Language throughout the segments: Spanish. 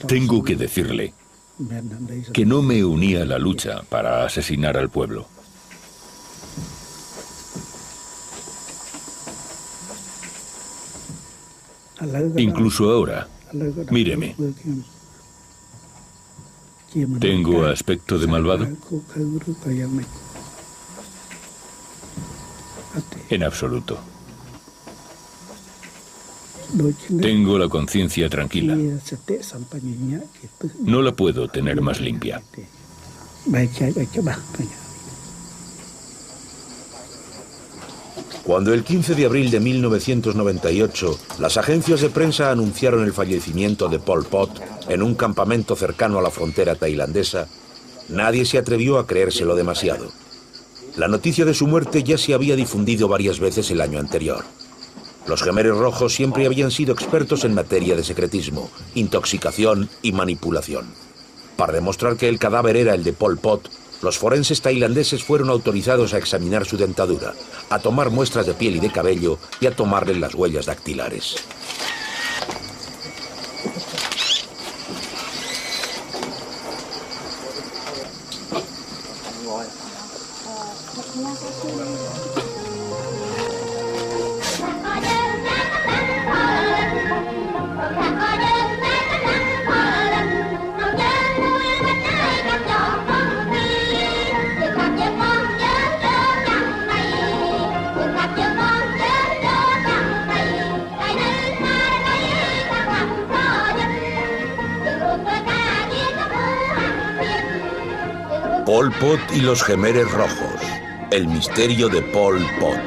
Tengo que decirle que no me uní a la lucha para asesinar al pueblo. Incluso ahora, míreme. ¿Tengo aspecto de malvado? En absoluto. Tengo la conciencia tranquila. No la puedo tener más limpia. Cuando el 15 de abril de 1998 las agencias de prensa anunciaron el fallecimiento de Pol Pot en un campamento cercano a la frontera tailandesa, nadie se atrevió a creérselo demasiado. La noticia de su muerte ya se había difundido varias veces el año anterior. Los Khmeres Rojos siempre habían sido expertos en materia de secretismo, intoxicación y manipulación. Para demostrar que el cadáver era el de Pol Pot, los forenses tailandeses fueron autorizados a examinar su dentadura, a tomar muestras de piel y de cabello y a tomarle las huellas dactilares. Pol Pot y los Khmeres Rojos. El misterio de Pol Pot.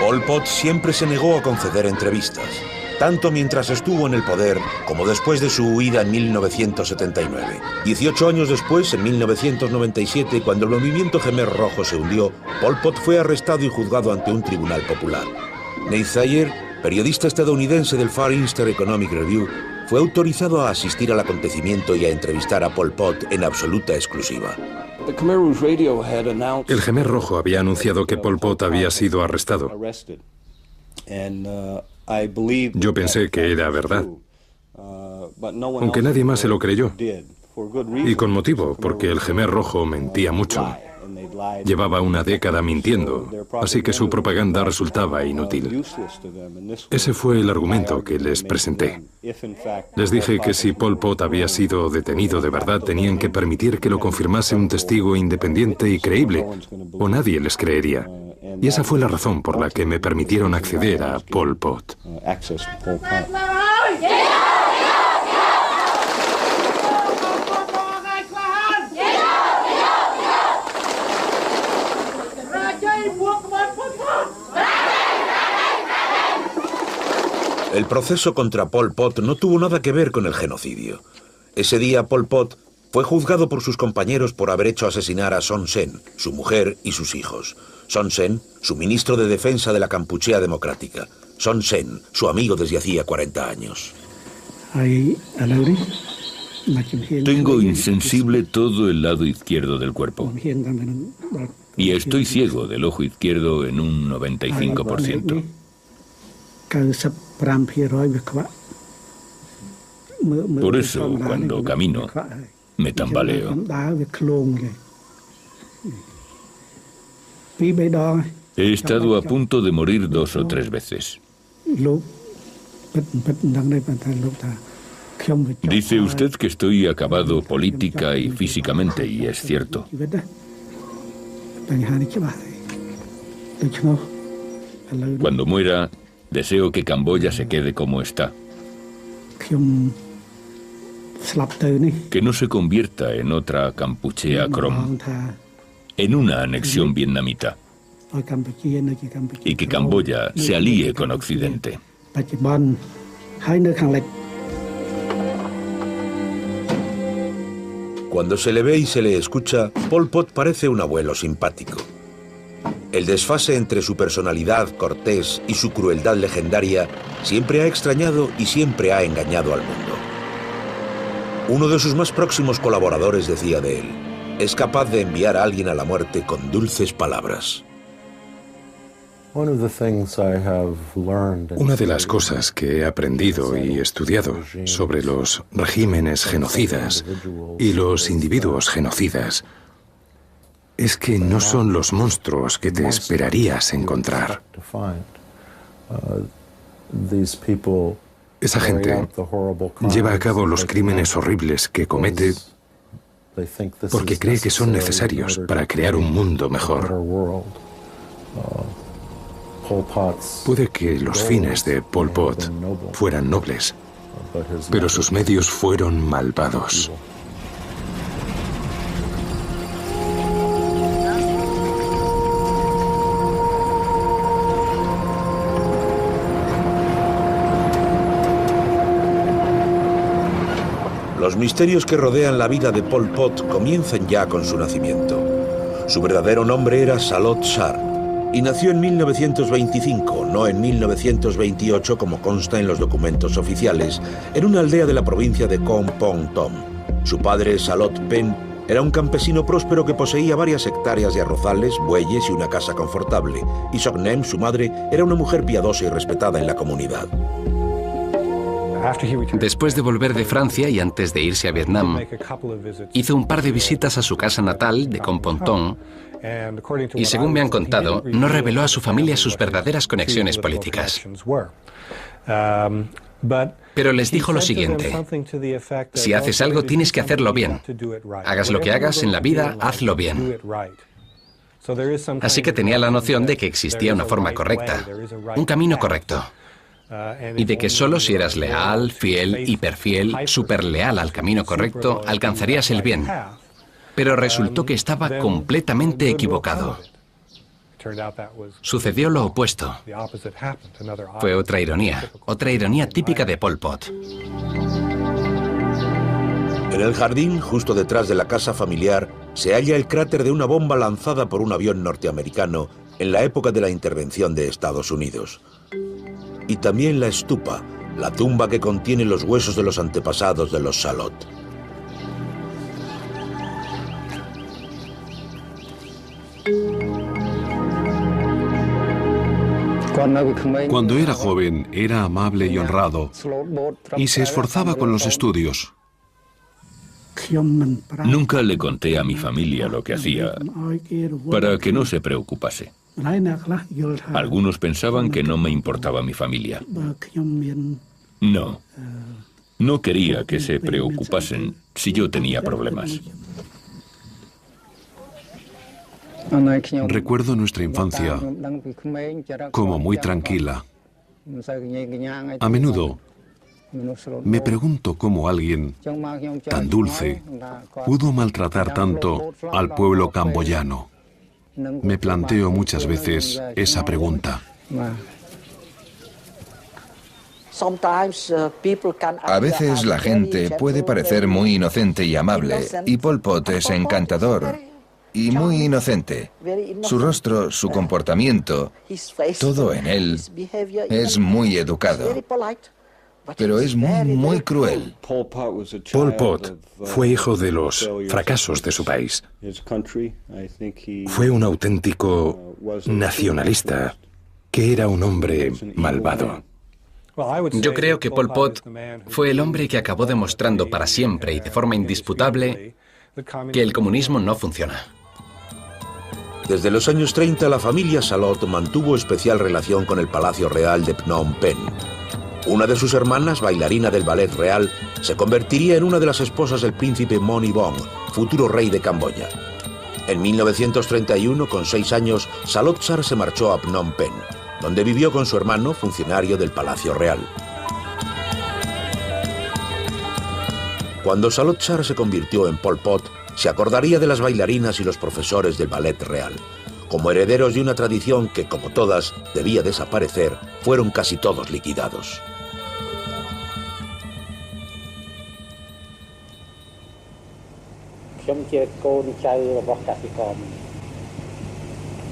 Pol Pot siempre se negó a conceder entrevistas, tanto mientras estuvo en el poder como después de su huida en 1979. 18 años después, en 1997, cuando el movimiento Khmer Rojo se hundió, Pol Pot fue arrestado y juzgado ante un tribunal popular. Nate Thayer, periodista estadounidense del Far Eastern Economic Review, fue autorizado a asistir al acontecimiento y a entrevistar a Pol Pot en absoluta exclusiva. El Khmer Rojo había anunciado que Pol Pot había sido arrestado. Yo pensé que era verdad, aunque nadie más se lo creyó. Y con motivo, porque el Khmer Rojo mentía mucho. Llevaba una década mintiendo, así que su propaganda resultaba inútil. Ese fue el argumento que les presenté. Les dije que si Pol Pot había sido detenido de verdad, tenían que permitir que lo confirmase un testigo independiente y creíble, o nadie les creería. Y esa fue la razón por la que me permitieron acceder a Pol Pot. El proceso contra Pol Pot no tuvo nada que ver con el genocidio. Ese día Pol Pot fue juzgado por sus compañeros por haber hecho asesinar a Son Sen, su mujer y sus hijos. Son Sen, su ministro de defensa de la Kampuchea Democrática. Son Sen, su amigo desde hacía 40 años. Tengo insensible todo el lado izquierdo del cuerpo. Y estoy ciego del ojo izquierdo en un 95%. Por eso, cuando camino, me tambaleo. He estado a punto de morir 2 o 3 veces. Dice usted que estoy acabado política y físicamente, y es cierto. Cuando muera, deseo que Camboya se quede como está. Que no se convierta en otra Kampuchea Krom, en una anexión vietnamita. Y que Camboya se alíe con Occidente. Cuando se le ve y se le escucha, Pol Pot parece un abuelo simpático. El desfase entre su personalidad cortés y su crueldad legendaria siempre ha extrañado y siempre ha engañado al mundo. Uno de sus más próximos colaboradores decía de él: es capaz de enviar a alguien a la muerte con dulces palabras. Una de las cosas que he aprendido y estudiado sobre los regímenes genocidas y los individuos genocidas es que no son los monstruos que te esperarías encontrar. Esa gente lleva a cabo los crímenes horribles que comete porque cree que son necesarios para crear un mundo mejor. Puede que los fines de Pol Pot fueran nobles, pero sus medios fueron malvados. Los misterios que rodean la vida de Pol Pot comienzan ya con su nacimiento. Su verdadero nombre era Salot Sar y nació en 1925, no en 1928 como consta en los documentos oficiales, en una aldea de la provincia de Kompong Tom. Su padre, Salot Pen, era un campesino próspero que poseía varias hectáreas de arrozales, bueyes y una casa confortable, y Soknem, su madre, era una mujer piadosa y respetada en la comunidad. Después de volver de Francia y antes de irse a Vietnam, hizo un par de visitas a su casa natal de Kompong Tom y, según me han contado, no reveló a su familia sus verdaderas conexiones políticas. Pero les dijo lo siguiente: si haces algo, tienes que hacerlo bien. Hagas lo que hagas en la vida, hazlo bien. Así que tenía la noción de que existía una forma correcta, un camino correcto. Y de que solo si eras leal, fiel, hiperfiel, superleal al camino correcto, alcanzarías el bien. Pero resultó que estaba completamente equivocado. Sucedió lo opuesto. Fue otra ironía típica de Pol Pot. En el jardín, justo detrás de la casa familiar, se halla el cráter de una bomba lanzada por un avión norteamericano en la época de la intervención de Estados Unidos. Y también la estupa, la tumba que contiene los huesos de los antepasados de los Salot. Cuando era joven, era amable y honrado, y se esforzaba con los estudios. Nunca le conté a mi familia lo que hacía, para que no se preocupase. Algunos pensaban que no me importaba mi familia. No quería que se preocupasen si yo tenía problemas. Recuerdo nuestra infancia como muy tranquila. A menudo me pregunto cómo alguien tan dulce pudo maltratar tanto al pueblo camboyano. Me planteo muchas veces esa pregunta. A veces la gente puede parecer muy inocente y amable, y Pol Pot es encantador y muy inocente. Su rostro, su comportamiento, todo en él es muy educado, pero es muy cruel. Pol Pot fue hijo de los fracasos de su país. Fue un auténtico nacionalista, que era un hombre malvado. Yo creo que Pol Pot fue el hombre que acabó demostrando para siempre y de forma indisputable que el comunismo no funciona. Desde los años 30, la familia Salot mantuvo especial relación con el Palacio Real de Phnom Penh. Una de sus hermanas, bailarina del ballet real, se convertiría en una de las esposas del príncipe Moni Vong, futuro rey de Camboya. En 1931, con 6 años, Salot Sar se marchó a Phnom Penh, donde vivió con su hermano, funcionario del Palacio Real. Cuando Salot Sar se convirtió en Pol Pot, se acordaría de las bailarinas y los profesores del ballet real. Como herederos de una tradición que, como todas, debía desaparecer, fueron casi todos liquidados.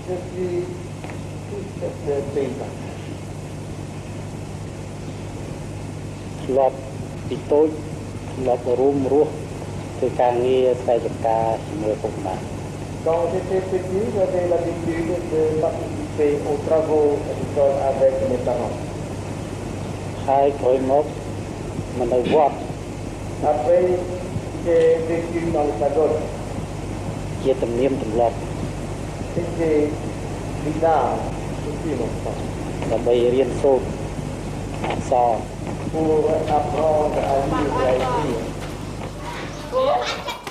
Quand j'étais petit, j'avais l'habitude de participer aux travaux agricoles avec mes parents. Après, j'ai vécu dans le pagode. C'était bizarre depuis longtemps. Pour apprendre à lire et à écrire.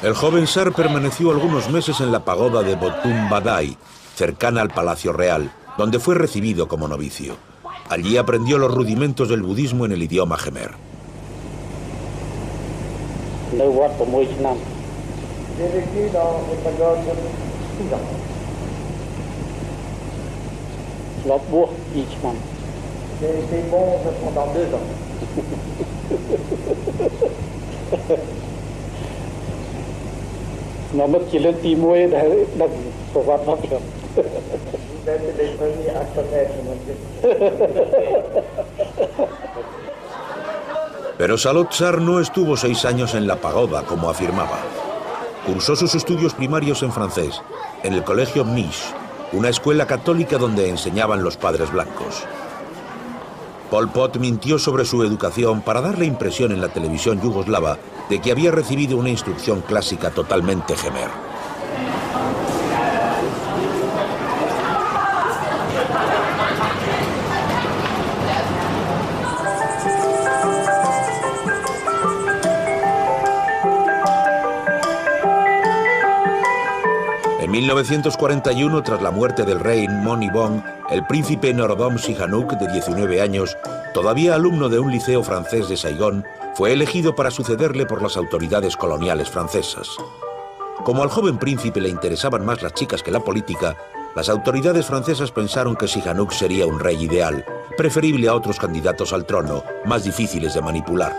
El joven Sar permaneció algunos meses en la pagoda de Botum Badai, cercana al Palacio Real, donde fue recibido como novicio. Allí aprendió los rudimentos del budismo en el idioma Jemer. J'ai vécu dans le pagode 6 ans. J'ai été monge pendant 2 ans. Vous êtes les premiers à connaître mon Dieu. Pero Salot Sar no estuvo 6 años en la pagoda, como afirmaba. Cursó sus estudios primarios en francés, en el colegio Mish, una escuela católica donde enseñaban los padres blancos. Pol Pot mintió sobre su educación para dar la impresión en la televisión yugoslava de que había recibido una instrucción clásica totalmente Jemer. En 1941, tras la muerte del rey Monibong, el príncipe Norodom Sihanouk, de 19 años, todavía alumno de un liceo francés de Saigón, fue elegido para sucederle por las autoridades coloniales francesas. Como al joven príncipe le interesaban más las chicas que la política, las autoridades francesas pensaron que Sihanouk sería un rey ideal, preferible a otros candidatos al trono, más difíciles de manipular.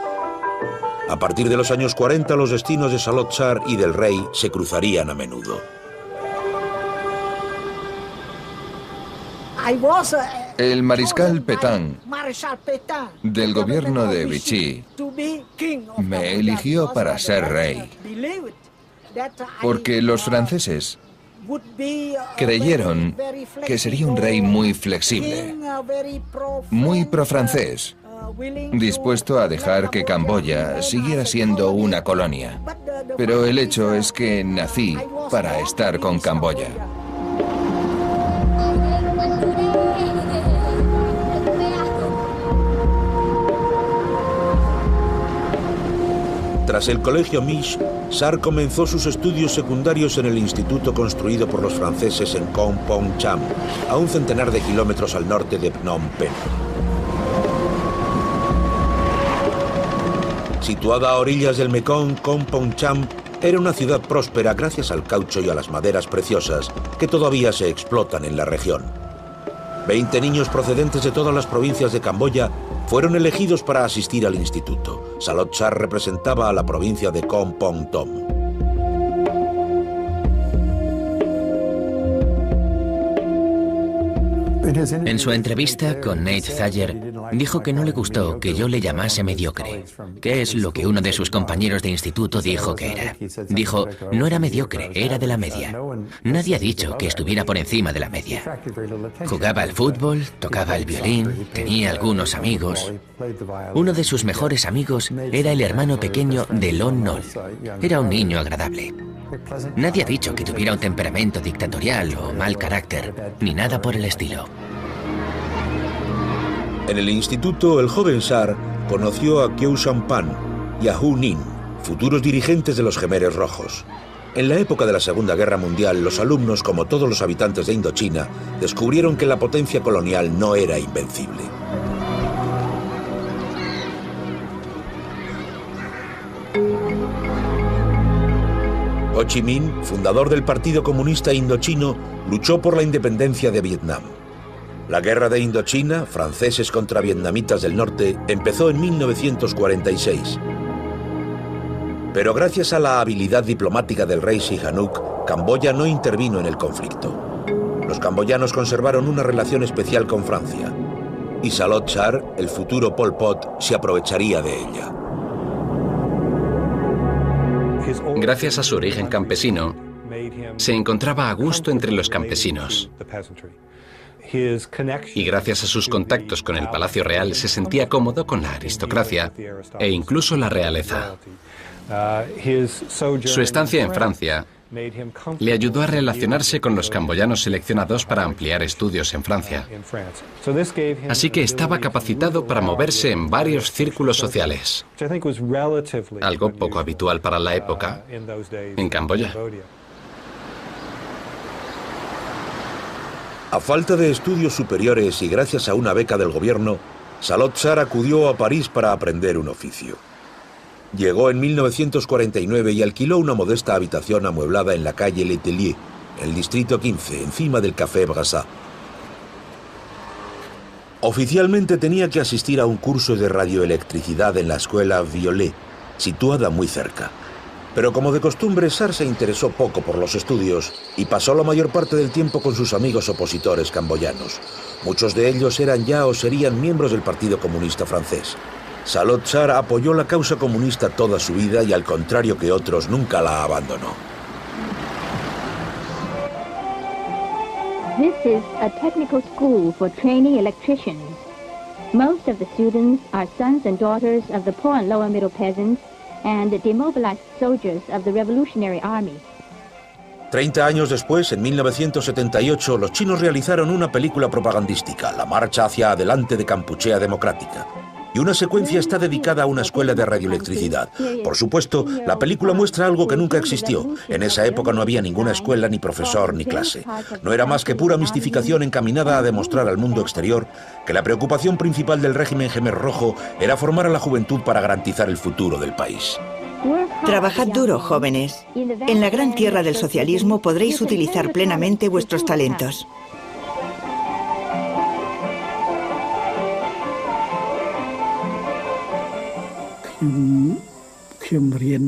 A partir de los años 40, los destinos de Salot Sar y del rey se cruzarían a menudo. El mariscal Pétain, del gobierno de Vichy, me eligió para ser rey, porque los franceses creyeron que sería un rey muy flexible, muy pro-francés, dispuesto a dejar que Camboya siguiera siendo una colonia. Pero el hecho es que nací para estar con Camboya. Tras el colegio Mish, Sar comenzó sus estudios secundarios en el instituto construido por los franceses en Kompong Cham, a un centenar de kilómetros al norte de Phnom Penh. Situada a orillas del Mekong, Kompong Cham era una ciudad próspera gracias al caucho y a las maderas preciosas que todavía se explotan en la región. 20 niños procedentes de todas las provincias de Camboya fueron elegidos para asistir al instituto. Salot Sar representaba a la provincia de Kompong Thom. En su entrevista con Nate Thayer, dijo que no le gustó que yo le llamase mediocre, que es lo que uno de sus compañeros de instituto dijo que era. Dijo, no era mediocre, era de la media. Nadie ha dicho que estuviera por encima de la media. Jugaba al fútbol, tocaba el violín, tenía algunos amigos. Uno de sus mejores amigos era el hermano pequeño de Lon Nol. Era un niño agradable. Nadie ha dicho que tuviera un temperamento dictatorial o mal carácter, ni nada por el estilo. En el instituto, el joven Sar conoció a Khieu Samphan y a Hu Nin, futuros dirigentes de los Jemeres Rojos. En la época de la Segunda Guerra Mundial, los alumnos, como todos los habitantes de Indochina, descubrieron que la potencia colonial no era invencible. Ho Chi Minh, fundador del Partido Comunista Indochino, luchó por la independencia de Vietnam. La guerra de Indochina, franceses contra vietnamitas del norte, empezó en 1946. Pero gracias a la habilidad diplomática del rey Sihanouk, Camboya no intervino en el conflicto. Los camboyanos conservaron una relación especial con Francia, y Salot Char, el futuro Pol Pot, se aprovecharía de ella. Gracias a su origen campesino, se encontraba a gusto entre los campesinos. Y gracias a sus contactos con el Palacio Real se sentía cómodo con la aristocracia e incluso la realeza. Su estancia en Francia le ayudó a relacionarse con los camboyanos seleccionados para ampliar estudios en Francia. Así que estaba capacitado para moverse en varios círculos sociales, algo poco habitual para la época en Camboya. A falta de estudios superiores y gracias a una beca del gobierno, Salot Char acudió a París para aprender un oficio. Llegó en 1949 y alquiló una modesta habitación amueblada en la calle Letelier, en el distrito 15, encima del Café Brassat. Oficialmente tenía que asistir a un curso de radioelectricidad en la escuela Violet, situada muy cerca. Pero como de costumbre, Char se interesó poco por los estudios y pasó la mayor parte del tiempo con sus amigos opositores camboyanos. Muchos de ellos eran ya o serían miembros del Partido Comunista francés. Salot Char apoyó la causa comunista toda su vida y, al contrario que otros, nunca la abandonó. This is a technical school for trainee electricians. Most of the students are sons and daughters of the poor and lower middle peasants and demobilized soldiers of the Revolutionary Army. 30 años después, en 1978, los chinos realizaron una película propagandística, La Marcha hacia Adelante de Kampuchea Democrática. Y una secuencia está dedicada a una escuela de radioelectricidad. Por supuesto, la película muestra algo que nunca existió. En esa época no había ninguna escuela, ni profesor, ni clase. No era más que pura mistificación encaminada a demostrar al mundo exterior que la preocupación principal del régimen Khmer Rojo era formar a la juventud para garantizar el futuro del país. Trabajad duro, jóvenes. En la gran tierra del socialismo podréis utilizar plenamente vuestros talentos.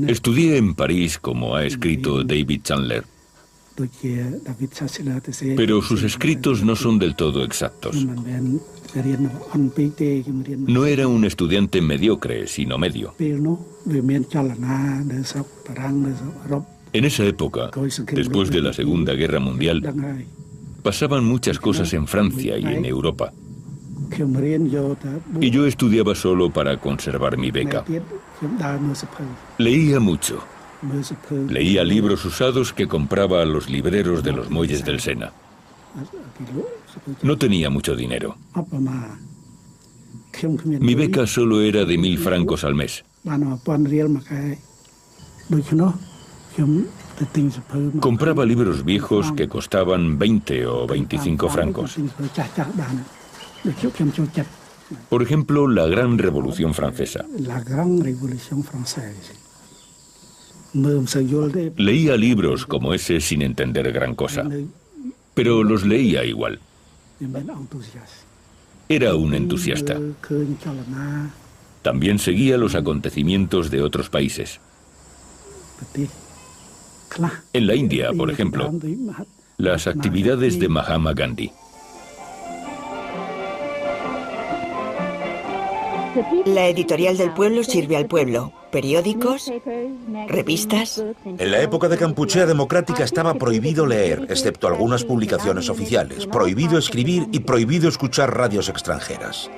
Estudié en París, como ha escrito David Chandler, pero sus escritos no son del todo exactos. No era un estudiante mediocre, sino medio. En esa época, después de la Segunda Guerra Mundial, pasaban muchas cosas en Francia y en Europa. Y yo estudiaba solo para conservar mi beca. Leía mucho. Leía libros usados que compraba a los libreros de los muelles del Sena. No tenía mucho dinero. Mi beca solo era de 1000 francos al mes. Compraba libros viejos que costaban 20 o 25 francos. Por ejemplo, la Gran Revolución Francesa. Leía libros como ese sin entender gran cosa, pero los leía igual. Era un entusiasta. También seguía los acontecimientos de otros países. En la India, por ejemplo, las actividades de Mahatma Gandhi. La editorial del pueblo sirve al pueblo. Periódicos, revistas. En la época de Kampuchea Democrática estaba prohibido leer, excepto algunas publicaciones oficiales, prohibido escribir y prohibido escuchar radios extranjeras.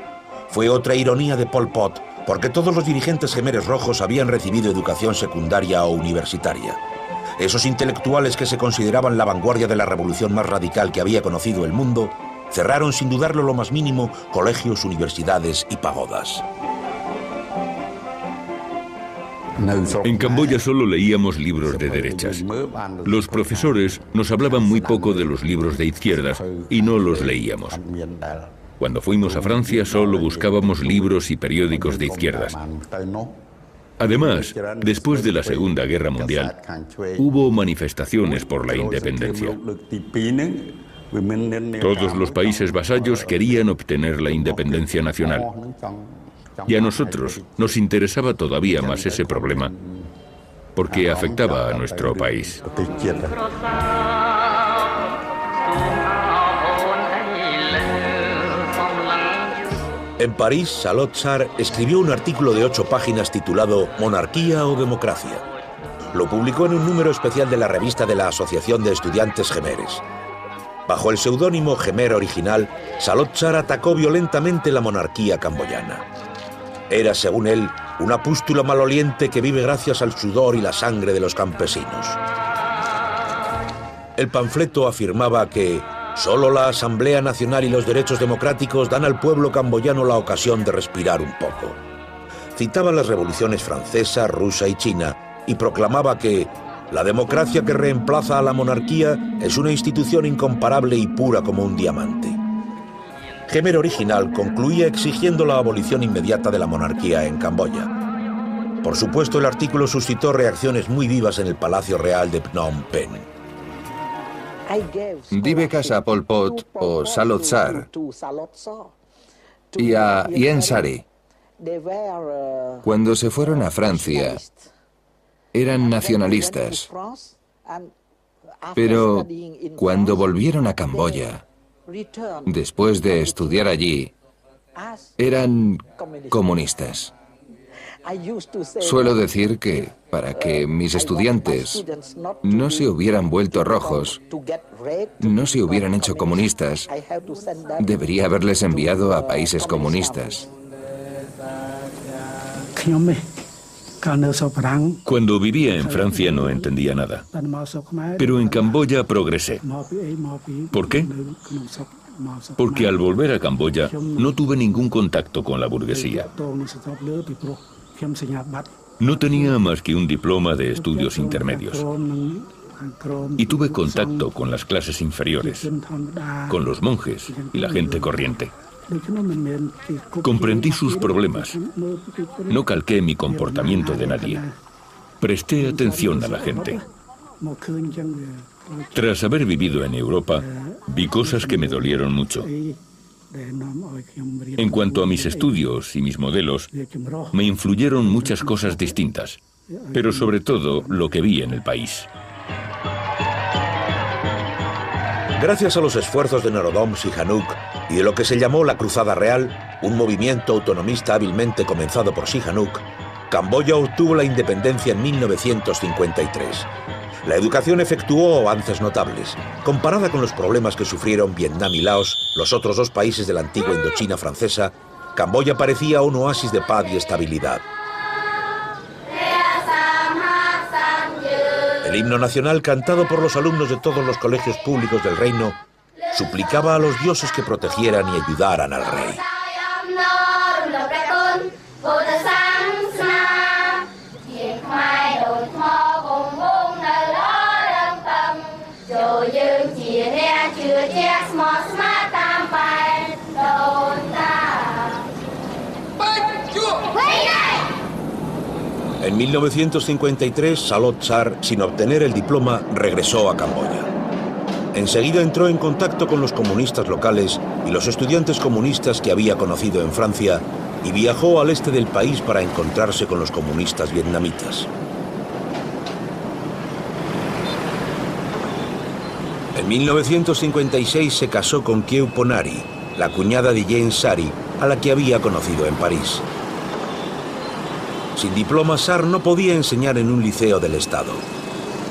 Fue otra ironía de Pol Pot, porque todos los dirigentes Khmeres rojos habían recibido educación secundaria o universitaria. Esos intelectuales que se consideraban la vanguardia de la revolución más radical que había conocido el mundo, cerraron sin dudarlo lo más mínimo colegios, universidades y pagodas. En Camboya solo leíamos libros de derechas. Los profesores nos hablaban muy poco de los libros de izquierdas y no los leíamos. Cuando fuimos a Francia solo buscábamos libros y periódicos de izquierdas. Además, después de la Segunda Guerra Mundial, hubo manifestaciones por la independencia. Todos los países vasallos querían obtener la independencia nacional. Y a nosotros nos interesaba todavía más ese problema, porque afectaba a nuestro país. En París, Salot-Sar escribió un artículo de 8 páginas titulado «Monarquía o democracia». Lo publicó en un número especial de la revista de la Asociación de Estudiantes Jemeres. Bajo el seudónimo Jemer original, Salot-Sar atacó violentamente la monarquía camboyana. Era, según él, una pústula maloliente que vive gracias al sudor y la sangre de los campesinos. El panfleto afirmaba que solo la Asamblea Nacional y los derechos democráticos dan al pueblo camboyano la ocasión de respirar un poco. Citaba las revoluciones francesa, rusa y china y proclamaba que la democracia que reemplaza a la monarquía es una institución incomparable y pura como un diamante. Jemer original concluía exigiendo la abolición inmediata de la monarquía en Camboya. Por supuesto, el artículo suscitó reacciones muy vivas en el Palacio Real de Phnom Penh. Di becas a Pol Pot o Salot-Sar y a Ieng Sary. Cuando se fueron a Francia, eran nacionalistas. Pero cuando volvieron a Camboya, después de estudiar allí, eran comunistas. Suelo decir que para que mis estudiantes no se hubieran vuelto rojos, no se hubieran hecho comunistas, debería haberles enviado a países comunistas. Cuando vivía en Francia no entendía nada, pero en Camboya progresé. ¿Por qué? Porque al volver a Camboya no tuve ningún contacto con la burguesía. No tenía más que un diploma de estudios intermedios. Y tuve contacto con las clases inferiores, con los monjes y la gente corriente. Comprendí sus problemas. No calqué mi comportamiento de nadie. Presté atención a la gente. Tras haber vivido en Europa, vi cosas que me dolieron mucho. En cuanto a mis estudios y mis modelos, me influyeron muchas cosas distintas, pero sobre todo lo que vi en el país. Gracias a los esfuerzos de Norodom Sihanouk y de lo que se llamó la Cruzada Real, un movimiento autonomista hábilmente comenzado por Sihanouk, Camboya obtuvo la independencia en 1953. La educación efectuó avances notables. Comparada con los problemas que sufrieron Vietnam y Laos, los otros 2 países de la antigua Indochina francesa, Camboya parecía un oasis de paz y estabilidad. El himno nacional, cantado por los alumnos de todos los colegios públicos del reino, suplicaba a los dioses que protegieran y ayudaran al rey. En 1953, Salot-Sar, sin obtener el diploma, regresó a Camboya. Enseguida entró en contacto con los comunistas locales y los estudiantes comunistas que había conocido en Francia y viajó al este del país para encontrarse con los comunistas vietnamitas. En 1956 se casó con Kieu Ponari, la cuñada de Ieng Sary, a la que había conocido en París. Sin diploma, Sar no podía enseñar en un liceo del Estado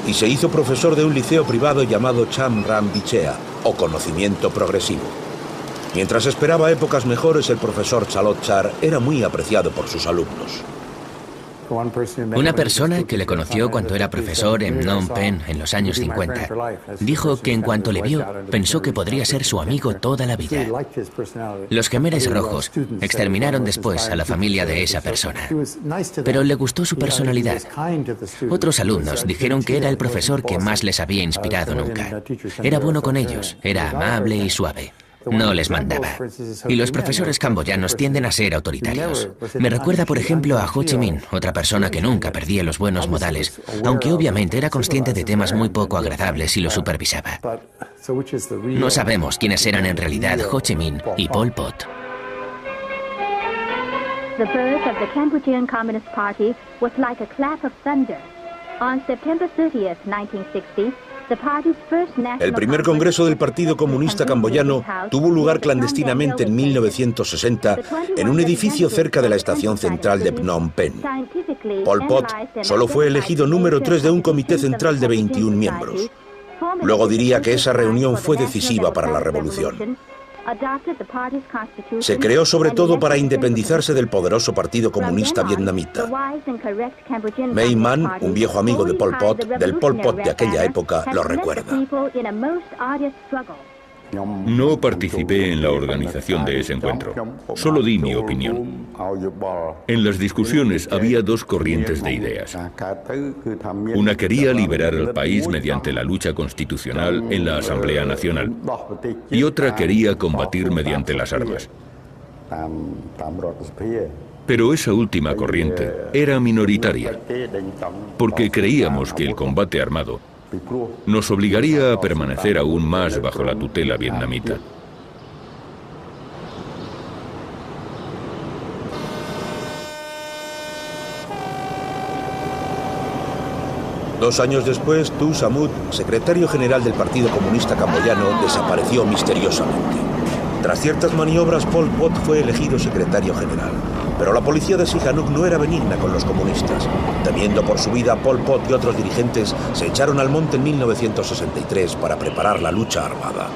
y se hizo profesor de un liceo privado llamado Cham Ram Vichea, o conocimiento progresivo. Mientras esperaba épocas mejores, el profesor Salot-Sar era muy apreciado por sus alumnos. Una persona que le conoció cuando era profesor en Phnom Penh en los años 50 dijo que en cuanto le vio pensó que podría ser su amigo toda la vida. Los Jemeres Rojos exterminaron después a la familia de esa persona, pero le gustó su personalidad. Otros alumnos dijeron que era el profesor que más les había inspirado nunca. Era bueno con ellos, era amable y suave. No les mandaba. Y los profesores camboyanos tienden a ser autoritarios. Me recuerda, por ejemplo, a Ho Chi Minh, otra persona que nunca perdía los buenos modales, aunque obviamente era consciente de temas muy poco agradables y los supervisaba. No sabemos quiénes eran en realidad Ho Chi Minh y Pol Pot. The birth of the Cambodian Communist Party was like a clap of thunder. On September 30th, 1960, El primer congreso del Partido Comunista Camboyano tuvo lugar clandestinamente en 1960 en un edificio cerca de la estación central de Phnom Penh. Pol Pot solo fue elegido número 3 de un comité central de 21 miembros. Luego diría que esa reunión fue decisiva para la revolución. Se creó sobre todo para independizarse del poderoso Partido Comunista Vietnamita. May Man, un viejo amigo de Pol Pot, del Pol Pot de aquella época, lo recuerda. No participé en la organización de ese encuentro, solo di mi opinión. En las discusiones había dos corrientes de ideas. Una quería liberar al país mediante la lucha constitucional en la Asamblea Nacional y otra quería combatir mediante las armas. Pero esa última corriente era minoritaria, porque creíamos que el combate armado nos obligaría a permanecer aún más bajo la tutela vietnamita. Dos años después, Tu Samut, secretario general del Partido Comunista Camboyano, desapareció misteriosamente. Tras ciertas maniobras, Pol Pot fue elegido secretario general. Pero la policía de Sihanouk no era benigna con los comunistas. Temiendo por su vida, Pol Pot y otros dirigentes se echaron al monte en 1963 para preparar la lucha armada.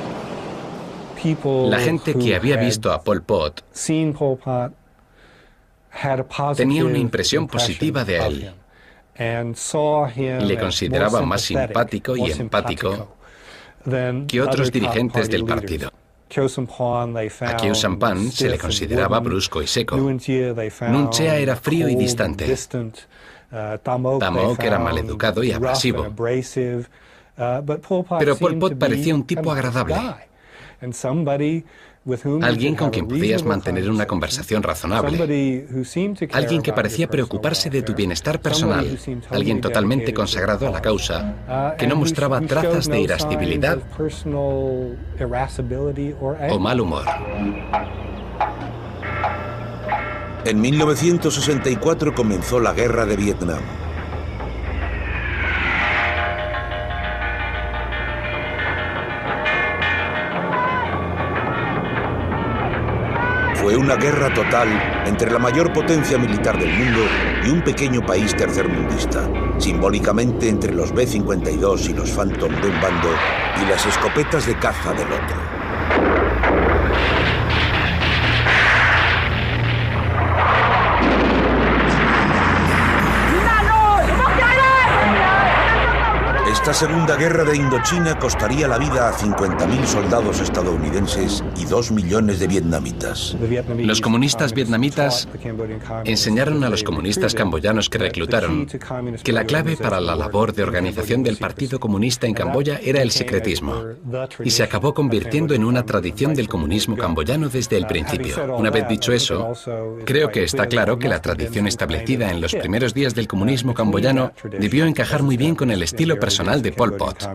La gente que había visto a Pol Pot tenía una impresión positiva de él. Le consideraba más simpático y empático que otros dirigentes del partido. A Khieu Samphan se le consideraba brusco y seco. Nuon Chea era frío y distante. Tam Ok era maleducado y abrasivo. Pero Pol Pot parecía un tipo agradable. Alguien con quien podías mantener una conversación razonable. Alguien que parecía preocuparse de tu bienestar personal. Alguien totalmente consagrado a la causa, que no mostraba trazas de irascibilidad o mal humor. En 1964 comenzó la Guerra de Vietnam. Fue una guerra total entre la mayor potencia militar del mundo y un pequeño país tercermundista, simbólicamente entre los B-52 y los Phantom de un bando y las escopetas de caza del otro. Esta segunda guerra de Indochina costaría la vida a 50.000 soldados estadounidenses y 2 millones de vietnamitas. Los comunistas vietnamitas enseñaron a los comunistas camboyanos que reclutaron que la clave para la labor de organización del Partido Comunista en Camboya era el secretismo, y se acabó convirtiendo en una tradición del comunismo camboyano desde el principio. Una vez dicho eso, creo que está claro que la tradición establecida en los primeros días del comunismo camboyano debió encajar muy bien con el estilo personal de Pol Pot.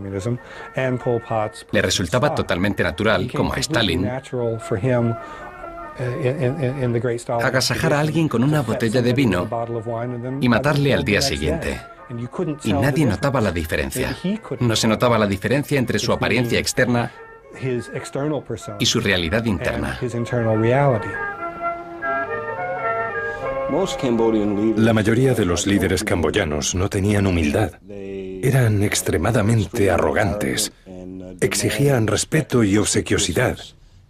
Le resultaba totalmente natural, como a Stalin, agasajar a alguien con una botella de vino y matarle al día siguiente. Y nadie notaba la diferencia. No se notaba la diferencia entre su apariencia externa y su realidad interna. La mayoría de los líderes camboyanos no tenían humildad. Eran extremadamente arrogantes. Exigían respeto y obsequiosidad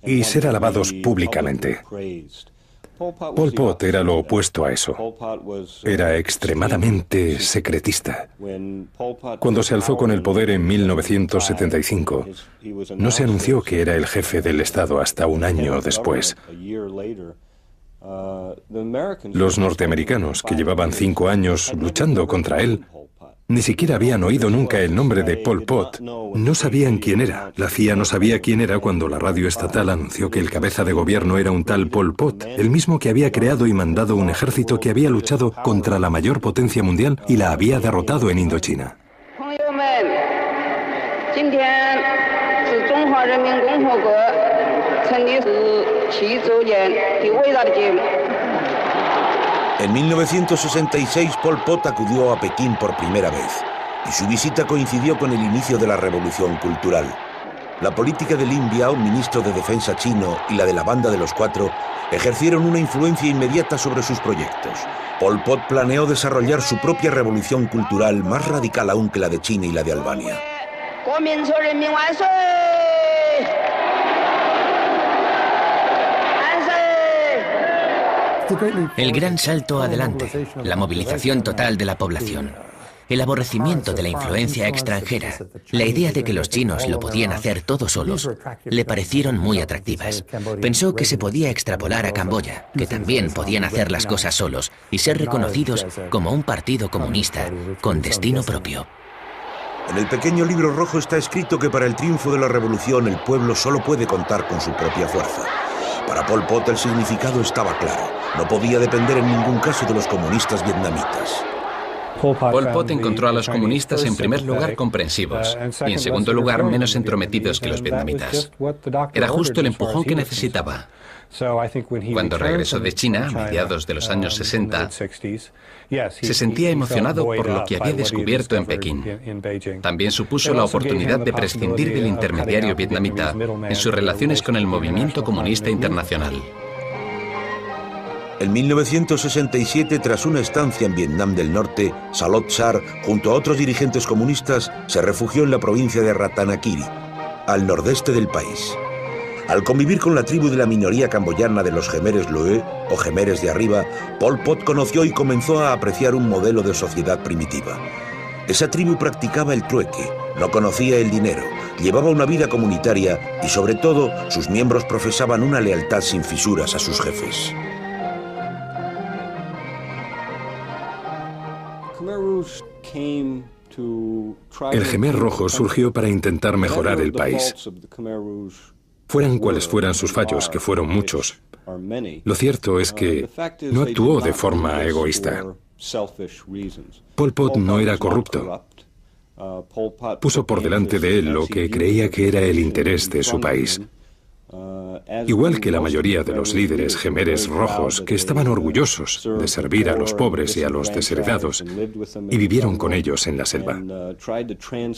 y ser alabados públicamente. Pol Pot era lo opuesto a eso. Era extremadamente secretista. Cuando se alzó con el poder en 1975, no se anunció que era el jefe del Estado hasta un año después. Los norteamericanos, que llevaban 5 años luchando contra él, ni siquiera habían oído nunca el nombre de Pol Pot. No sabían quién era. La CIA no sabía quién era cuando la radio estatal anunció que el cabeza de gobierno era un tal Pol Pot, el mismo que había creado y mandado un ejército que había luchado contra la mayor potencia mundial y la había derrotado en Indochina. En 1966, Pol Pot acudió a Pekín por primera vez. y su visita coincidió con el inicio de la Revolución Cultural. La política de Lin Biao, ministro de Defensa chino, y la de la Banda de los Cuatro ejercieron una influencia inmediata sobre sus proyectos. Pol Pot planeó desarrollar su propia revolución cultural, más radical aún que la de China y la de Albania. El gran salto adelante, la movilización total de la población, el aborrecimiento de la influencia extranjera, la idea de que los chinos lo podían hacer todo solos, le parecieron muy atractivas. Pensó que se podía extrapolar a Camboya, que también podían hacer las cosas solos y ser reconocidos como un partido comunista con destino propio. En el pequeño libro rojo está escrito que para el triunfo de la revolución el pueblo solo puede contar con su propia fuerza. Para Pol Pot el significado estaba claro. No podía depender en ningún caso de los comunistas vietnamitas. Pol Pot encontró a los comunistas en primer lugar comprensivos y en segundo lugar menos entrometidos que los vietnamitas. Era justo el empujón que necesitaba. Cuando regresó de China, a mediados de los años 60, se sentía emocionado por lo que había descubierto en Pekín. También supuso la oportunidad de prescindir del intermediario vietnamita en sus relaciones con el movimiento comunista internacional. En 1967, tras una estancia en Vietnam del Norte, Salot Sar, junto a otros dirigentes comunistas, se refugió en la provincia de Ratanakiri, al nordeste del país. Al convivir con la tribu de la minoría camboyana de los Khmeres Loe, o Khmeres de arriba, Pol Pot conoció y comenzó a apreciar un modelo de sociedad primitiva. Esa tribu practicaba el trueque, no conocía el dinero, llevaba una vida comunitaria y, sobre todo, sus miembros profesaban una lealtad sin fisuras a sus jefes. El Khmer Rojo surgió para intentar mejorar el país. Fueran cuales fueran sus fallos, que fueron muchos, lo cierto es que no actuó de forma egoísta. Pol Pot no era corrupto. Puso por delante de él lo que creía que era el interés de su país. Igual que la mayoría de los líderes Khmeres rojos, que estaban orgullosos de servir a los pobres y a los desheredados, y vivieron con ellos en la selva.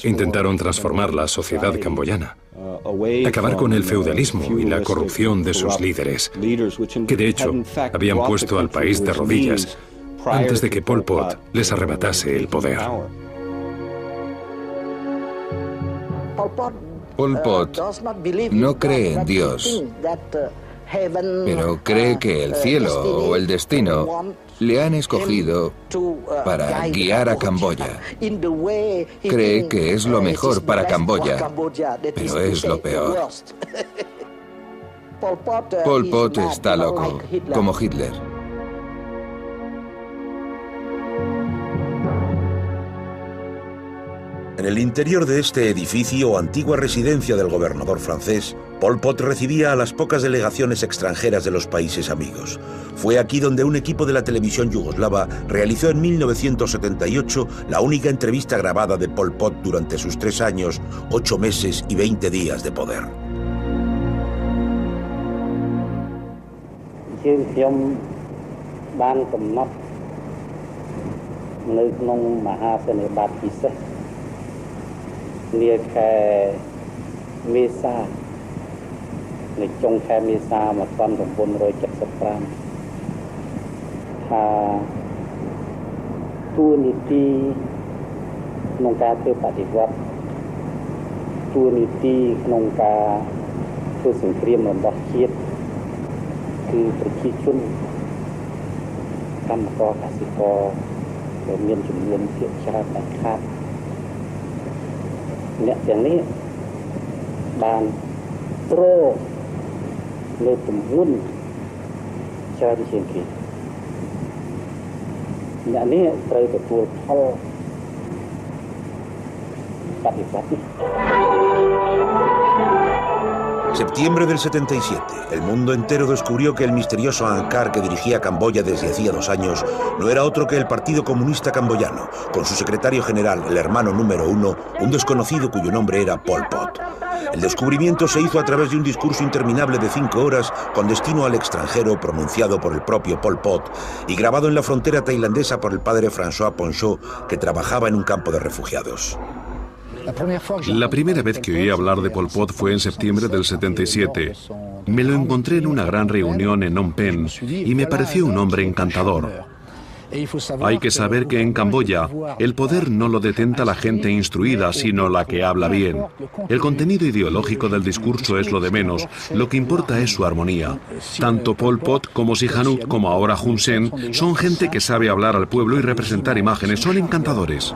Intentaron transformar la sociedad camboyana, acabar con el feudalismo y la corrupción de sus líderes, que de hecho habían puesto al país de rodillas antes de que Pol Pot les arrebatase el poder. Pol Pot no cree en Dios, pero cree que el cielo o el destino le han escogido para guiar a Camboya. Cree que es lo mejor para Camboya, pero es lo peor. Pol Pot está loco, como Hitler. En el interior de este edificio, antigua residencia del gobernador francés, Pol Pot recibía a las pocas delegaciones extranjeras de los países amigos. Fue aquí donde un equipo de la televisión yugoslava realizó en 1978 la única entrevista grabada de Pol Pot durante sus 3 años, 8 meses y 20 días de poder. Lia khé Mesaในจงแค่เมษา1975ថាទួលនីតិក្នុងការធ្វើបដិវត្តទួលនីតិក្នុងការធ្វើសង្គ្រាមរបស់ជាតិគឺប្រជាជនកម្មករកសិករដែលមានចំនួនភាគច្រើនដាច់ខាតអ្នកទាំងនេះបានត្រលើទម្ងន់ច្រើនជាងគេអ្នកនេះត្រូវទទួលផលបដិបត្តិ Septiembre del 77. El mundo entero descubrió que el misterioso Angkar que dirigía Camboya desde hacía 2 años no era otro que el Partido Comunista Camboyano, con su secretario general, el hermano número 1, un desconocido cuyo nombre era Pol Pot. El descubrimiento se hizo a través de un discurso interminable de 5 horas con destino al extranjero pronunciado por el propio Pol Pot y grabado en la frontera tailandesa por el padre François Poncho, que trabajaba en un campo de refugiados. La primera vez que oí hablar de Pol Pot fue en septiembre del 77. Me lo encontré en una gran reunión en Phnom Penh y me pareció un hombre encantador. Hay que saber que en Camboya el poder no lo detenta la gente instruida, sino la que habla bien. El contenido ideológico del discurso es lo de menos, lo que importa es su armonía. Tanto Pol Pot como Sihanouk, como ahora Hun Sen, son gente que sabe hablar al pueblo y representar imágenes, son encantadores.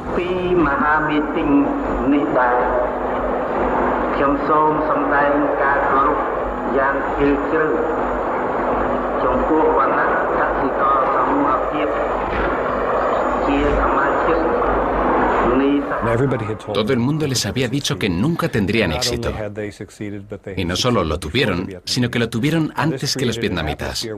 Todo el mundo les había dicho que nunca tendrían éxito. Y no solo lo tuvieron, sino que lo tuvieron antes que los vietnamitas.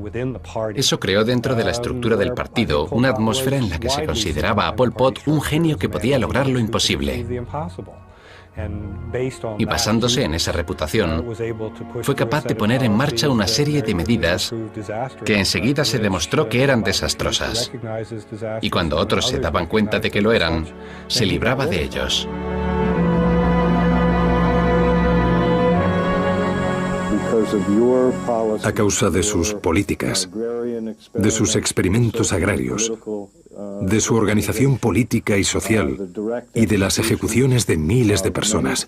Eso creó dentro de la estructura del partido una atmósfera en la que se consideraba a Pol Pot un genio que podía lograr lo imposible. Y basándose en esa reputación, fue capaz de poner en marcha una serie de medidas que enseguida se demostró que eran desastrosas. Y cuando otros se daban cuenta de que lo eran, se libraba de ellos. A causa de sus políticas, de sus experimentos agrarios, de su organización política y social y de las ejecuciones de miles de personas,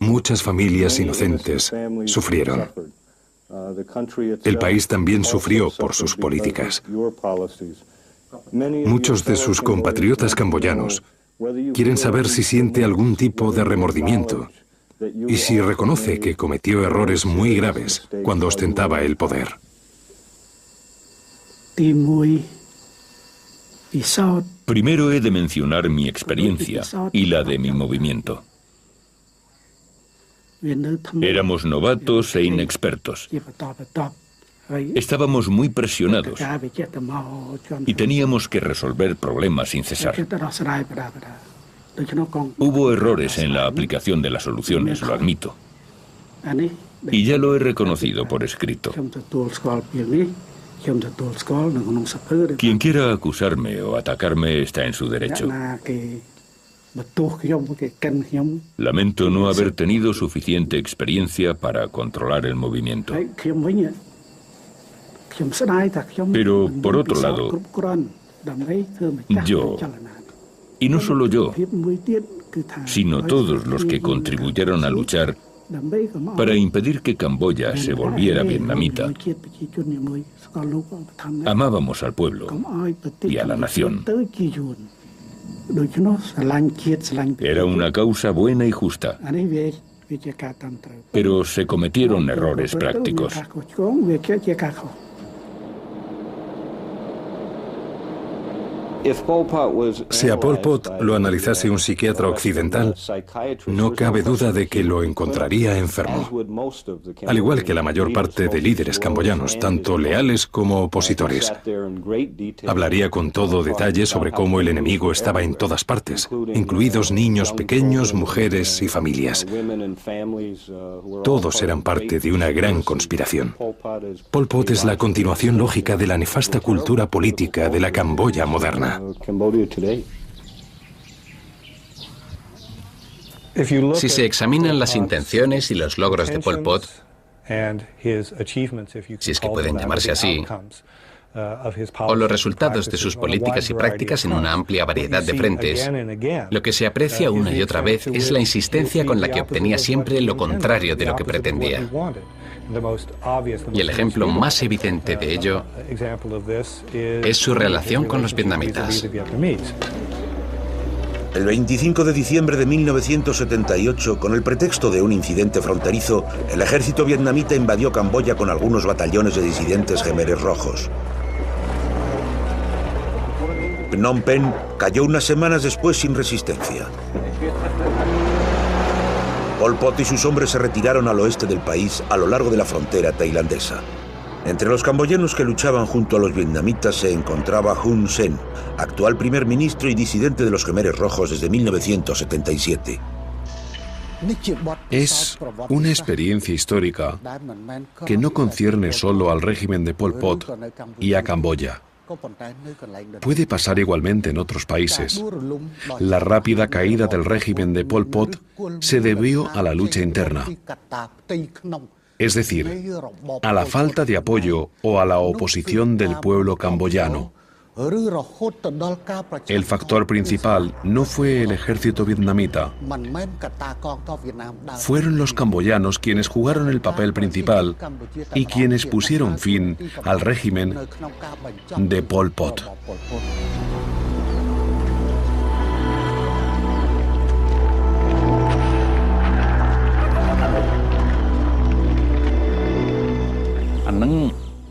muchas familias inocentes sufrieron. El país también sufrió por sus políticas. Muchos de sus compatriotas camboyanos quieren saber si siente algún tipo de remordimiento y si reconoce que cometió errores muy graves cuando ostentaba el poder. Primero he de mencionar mi experiencia y la de mi movimiento. Éramos novatos e inexpertos. Estábamos muy presionados y teníamos que resolver problemas sin cesar. Hubo errores en la aplicación de las soluciones, lo admito. Y ya lo he reconocido por escrito. Quien quiera acusarme o atacarme está en su derecho. Lamento no haber tenido suficiente experiencia para controlar el movimiento. Pero, por otro lado, yo, y no solo yo, sino todos los que contribuyeron a luchar para impedir que Camboya se volviera vietnamita, amábamos al pueblo y a la nación. Era una causa buena y justa, pero se cometieron errores prácticos. Si a Pol Pot lo analizase un psiquiatra occidental, no cabe duda de que lo encontraría enfermo, al igual que la mayor parte de líderes camboyanos, tanto leales como opositores. Hablaría con todo detalle sobre cómo el enemigo estaba en todas partes, incluidos niños pequeños, mujeres y familias. Todos eran parte de una gran conspiración. Pol Pot es la continuación lógica de la nefasta cultura política de la Camboya moderna. Si se examinan las intenciones y los logros de Pol Pot, si es que pueden llamarse así, o los resultados de sus políticas y prácticas en una amplia variedad de frentes, lo que se aprecia una y otra vez es la insistencia con la que obtenía siempre lo contrario de lo que pretendía. Y el ejemplo más evidente de ello es su relación con los vietnamitas. El 25 de diciembre de 1978, con el pretexto de un incidente fronterizo, el ejército vietnamita invadió Camboya con algunos batallones de disidentes Khmeres rojos. Phnom Penh cayó unas semanas después sin resistencia. Pol Pot y sus hombres se retiraron al oeste del país a lo largo de la frontera tailandesa. Entre los camboyanos que luchaban junto a los vietnamitas se encontraba Hun Sen, actual primer ministro y disidente de los Khmeres Rojos desde 1977. Es una experiencia histórica que no concierne solo al régimen de Pol Pot y a Camboya. Puede pasar igualmente en otros países. La rápida caída del régimen de Pol Pot se debió a la lucha interna. Es decir, a la falta de apoyo o a la oposición del pueblo camboyano. El factor principal no fue el ejército vietnamita. Fueron los camboyanos quienes jugaron el papel principal y quienes pusieron fin al régimen de Pol Pot.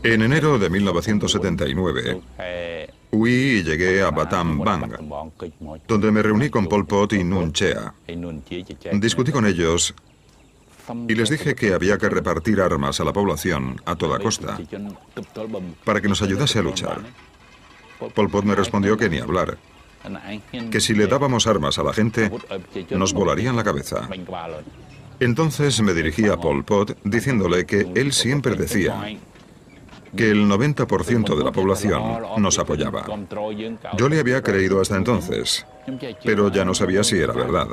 En enero de 1979, huí y llegué a Batam Bang, donde me reuní con Pol Pot y Nuon Chea. Discutí con ellos y les dije que había que repartir armas a la población a toda costa, para que nos ayudase a luchar. Pol Pot me respondió que ni hablar, que si le dábamos armas a la gente, nos volarían la cabeza. Entonces me dirigí a Pol Pot diciéndole que él siempre decía que el 90% de la población nos apoyaba. Yo le había creído hasta entonces, pero ya no sabía si era verdad.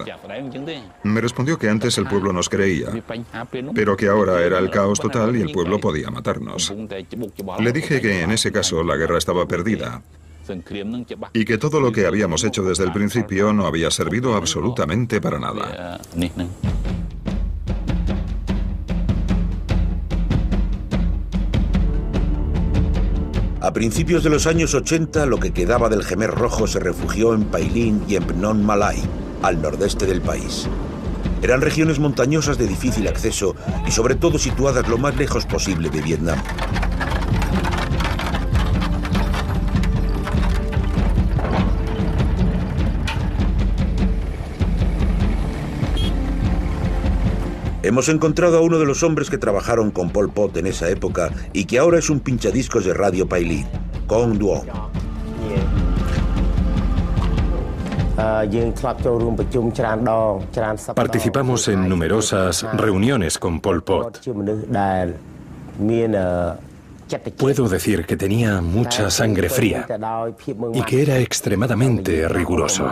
Me respondió que antes el pueblo nos creía, pero que ahora era el caos total y el pueblo podía matarnos. Le dije que en ese caso la guerra estaba perdida y que todo lo que habíamos hecho desde el principio no había servido absolutamente para nada. A principios de los años 80, lo que quedaba del Khmer Rojo se refugió en Pailin y en Phnom Malay, al nordeste del país. Eran regiones montañosas de difícil acceso y sobre todo situadas lo más lejos posible de Vietnam. Hemos encontrado a uno de los hombres que trabajaron con Pol Pot en esa época y que ahora es un pinchadiscos de Radio Pailin, Kong Duong. Participamos en numerosas reuniones con Pol Pot. Puedo decir que tenía mucha sangre fría y que era extremadamente riguroso.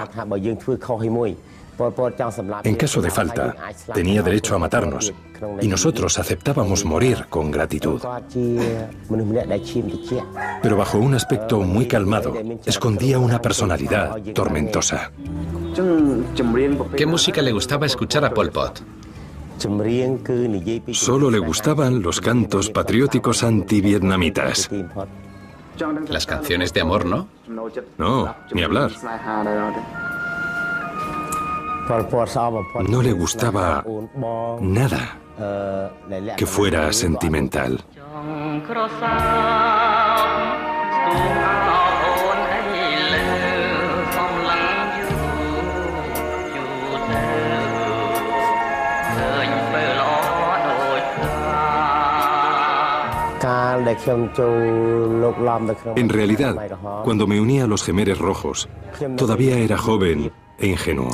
En caso de falta, tenía derecho a matarnos y nosotros aceptábamos morir con gratitud. Pero bajo un aspecto muy calmado, escondía una personalidad tormentosa. ¿Qué música le gustaba escuchar a Pol Pot? Solo le gustaban los cantos patrióticos antivietnamitas. ¿Las canciones de amor, no? No, ni hablar. No le gustaba nada que fuera sentimental. En realidad, cuando me uní a los Khmeres Rojos, todavía era joven e ingenuo.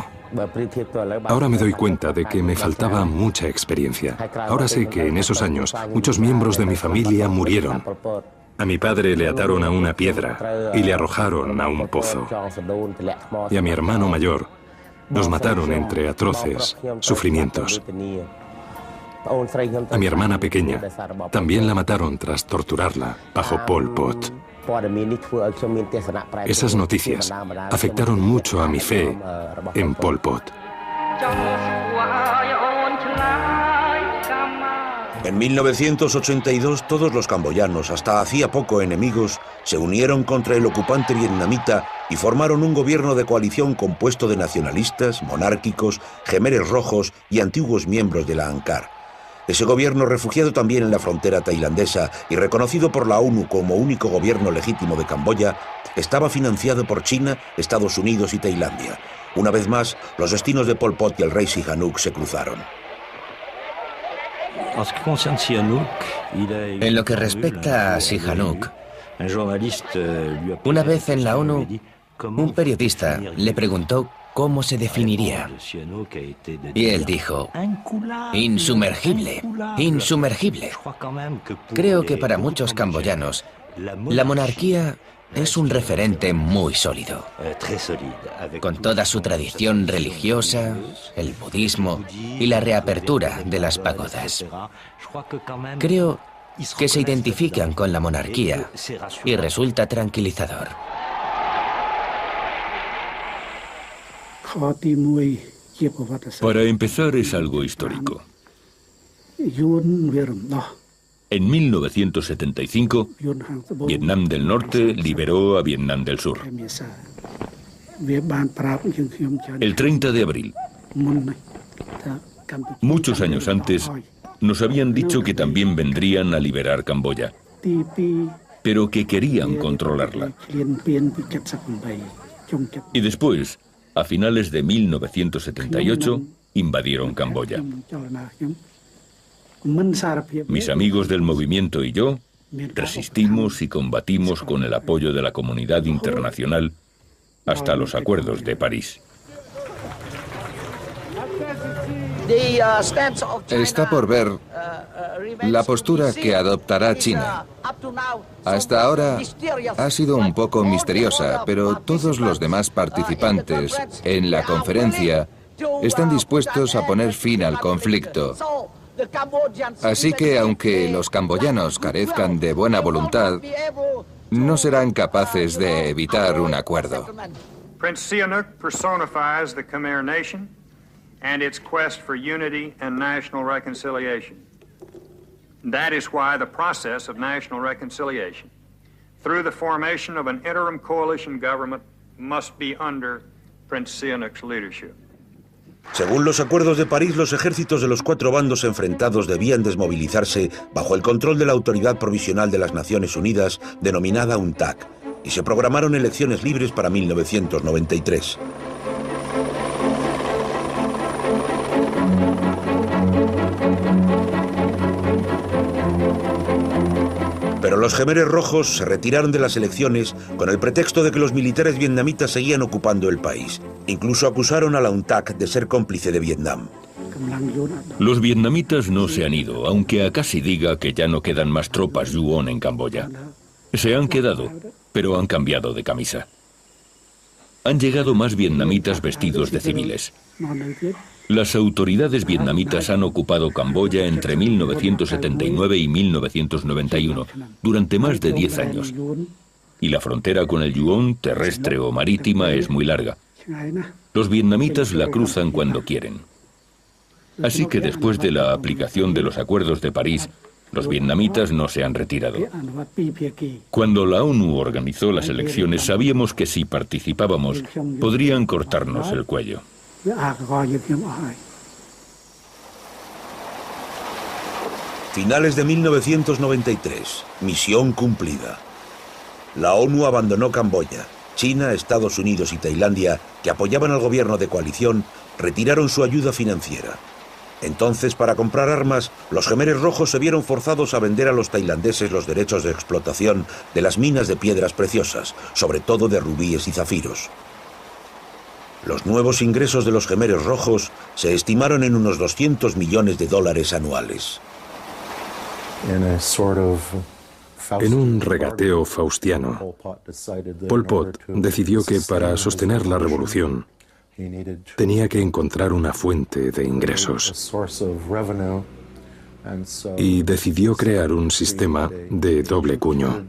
Ahora me doy cuenta de que me faltaba mucha experiencia. Ahora sé que en esos años muchos miembros de mi familia murieron. A mi padre le ataron a una piedra y le arrojaron a un pozo. Y a mi hermano mayor los mataron entre atroces sufrimientos. A mi hermana pequeña también la mataron tras torturarla bajo Pol Pot. Esas noticias afectaron mucho a mi fe en Pol Pot. En 1982, todos los camboyanos, hasta hacía poco enemigos, se unieron contra el ocupante vietnamita y formaron un gobierno de coalición compuesto de nacionalistas, monárquicos, Khmeres Rojos y antiguos miembros de la ANCAR. Ese gobierno, refugiado también en la frontera tailandesa y reconocido por la ONU como único gobierno legítimo de Camboya, estaba financiado por China, Estados Unidos y Tailandia. Una vez más, los destinos de Pol Pot y el rey Sihanouk se cruzaron. En lo que respecta a Sihanouk, una vez en la ONU, un periodista le preguntó cómo se definiría. Y él dijo, insumergible, insumergible. Creo que para muchos camboyanos, la monarquía es un referente muy sólido. Con toda su tradición religiosa, el budismo y la reapertura de las pagodas. Creo que se identifican con la monarquía y resulta tranquilizador. Para empezar, es algo histórico. En 1975, Vietnam del Norte liberó a Vietnam del Sur. El 30 de abril. Muchos años antes, nos habían dicho que también vendrían a liberar Camboya, pero que querían controlarla. Y después, a finales de 1978, invadieron Camboya. Mis amigos del movimiento y yo resistimos y combatimos con el apoyo de la comunidad internacional hasta los acuerdos de París. Está por ver la postura que adoptará China. Hasta ahora ha sido un poco misteriosa, pero todos los demás participantes en la conferencia están dispuestos a poner fin al conflicto. Así que, aunque los camboyanos carezcan de buena voluntad, no serán capaces de evitar un acuerdo. Prince Sihanouk personifies the Khmer nation and its quest for unity and national reconciliation. That is why the process of national reconciliation, through the formation of an interim coalition government, must be under Prince Sihanouk's leadership. Según los acuerdos de París, los ejércitos de los cuatro bandos enfrentados debían desmovilizarse bajo el control de la Autoridad Provisional de las Naciones Unidas, denominada UNTAC, y se programaron elecciones libres para 1993. Pero los Khmeres rojos se retiraron de las elecciones con el pretexto de que los militares vietnamitas seguían ocupando el país. Incluso acusaron a la UNTAC de ser cómplice de Vietnam. Los vietnamitas no se han ido, aunque acá se diga que ya no quedan más tropas yuon en Camboya. Se han quedado, pero han cambiado de camisa. Han llegado más vietnamitas vestidos de civiles. Las autoridades vietnamitas han ocupado Camboya entre 1979 y 1991, durante más de 10 años. Y la frontera con el yuon, terrestre o marítima, es muy larga. Los vietnamitas la cruzan cuando quieren. Así que después de la aplicación de los acuerdos de París, los vietnamitas no se han retirado. Cuando la ONU organizó las elecciones, sabíamos que si participábamos, podrían cortarnos el cuello. Finales de 1993. Misión cumplida. La ONU abandonó Camboya. China, Estados Unidos y Tailandia, que apoyaban al gobierno de coalición, retiraron su ayuda financiera. Entonces, para comprar armas, los Khmeres rojos se vieron forzados a vender a los tailandeses los derechos de explotación de las minas de piedras preciosas, sobre todo de rubíes y zafiros. Los nuevos ingresos de los Khmeres rojos se estimaron en unos $200 millones anuales. En un regateo faustiano, Pol Pot decidió que para sostener la revolución tenía que encontrar una fuente de ingresos y decidió crear un sistema de doble cuño.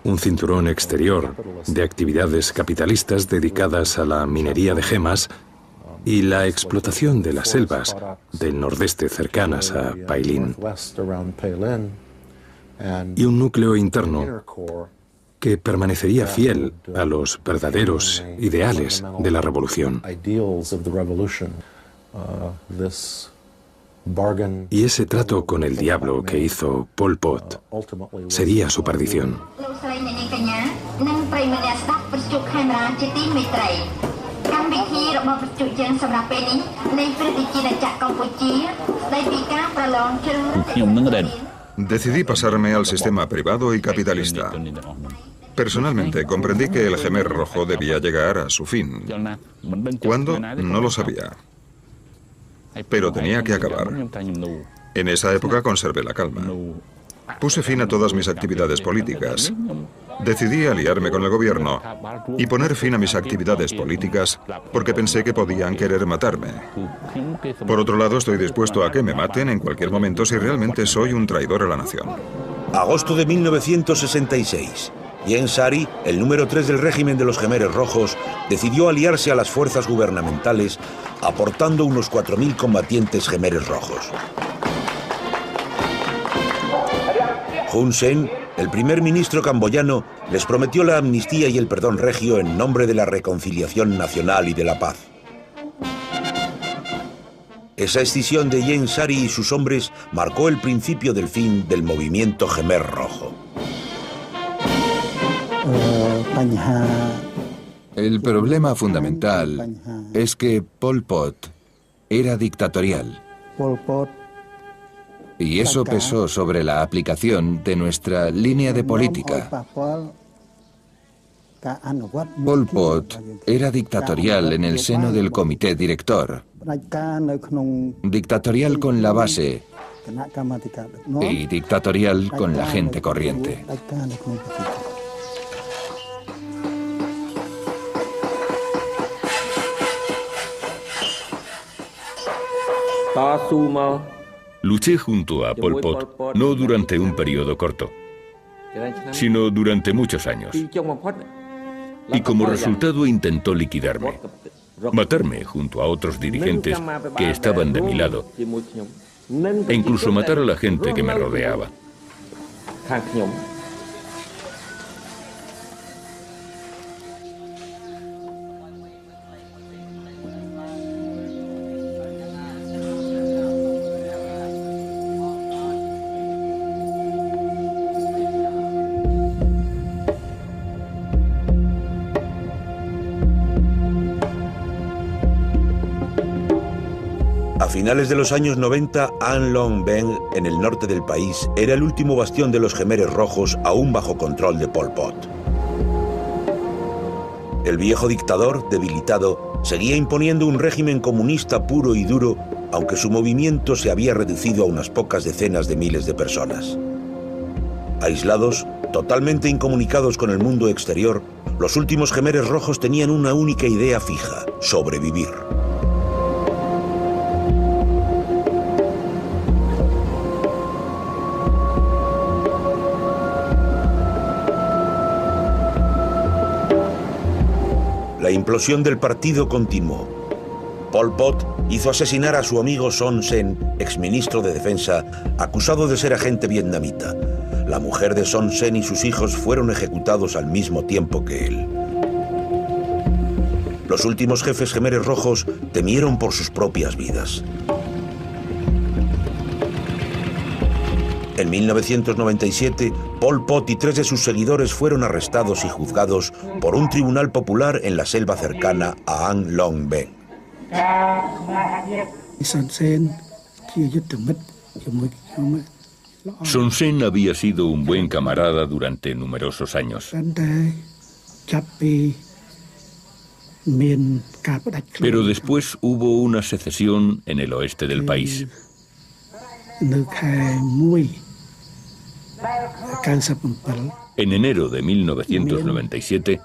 Un cinturón exterior de actividades capitalistas dedicadas a la minería de gemas y la explotación de las selvas del nordeste cercanas a Pailin. Y un núcleo interno que permanecería fiel a los verdaderos ideales de la revolución. Y ese trato con el diablo que hizo Pol Pot sería su perdición. Decidí pasarme al sistema privado y capitalista. Personalmente comprendí que el Khmer Rojo debía llegar a su fin. ¿Cuándo? No lo sabía. Pero tenía que acabar. En esa época conservé la calma. Puse fin a todas mis actividades políticas. Decidí aliarme con el gobierno y poner fin a mis actividades políticas porque pensé que podían querer matarme. Por otro lado, estoy dispuesto a que me maten en cualquier momento si realmente soy un traidor a la nación. Agosto de 1966. Ieng Sary, el número 3 del régimen de los Khmeres Rojos, decidió aliarse a las fuerzas gubernamentales, aportando unos 4.000 combatientes Khmeres Rojos. Hun Sen, el primer ministro camboyano, les prometió la amnistía y el perdón regio en nombre de la reconciliación nacional y de la paz. Esa escisión de Ieng Sary y sus hombres marcó el principio del fin del movimiento Khmer Rojo. El problema fundamental es que Pol Pot era dictatorial. Y eso pesó sobre la aplicación de nuestra línea de política. Pol Pot era dictatorial en el seno del comité director, dictatorial con la base y dictatorial con la gente corriente. Luché junto a Pol Pot no durante un periodo corto, sino durante muchos años. Y como resultado intentó liquidarme, matarme junto a otros dirigentes que estaban de mi lado, e incluso matar a la gente que me rodeaba. A finales de los años 90, An Long Ben, en el norte del país, era el último bastión de los Khmeres Rojos aún bajo control de Pol Pot. El viejo dictador, debilitado, seguía imponiendo un régimen comunista puro y duro, aunque su movimiento se había reducido a unas pocas decenas de miles de personas. Aislados, totalmente incomunicados con el mundo exterior, los últimos Khmeres Rojos tenían una única idea fija: sobrevivir. La implosión del partido continuó. Pol Pot hizo asesinar a su amigo Son Sen, exministro de Defensa, acusado de ser agente vietnamita. La mujer de Son Sen y sus hijos fueron ejecutados al mismo tiempo que él. Los últimos jefes Khmeres Rojos temieron por sus propias vidas. En 1997, Pol Pot y 3 de sus seguidores fueron arrestados y juzgados por un tribunal popular en la selva cercana a An Long Ben. Son Sen había sido un buen camarada durante numerosos años. Pero después hubo una secesión en el oeste del país. En enero de 1997,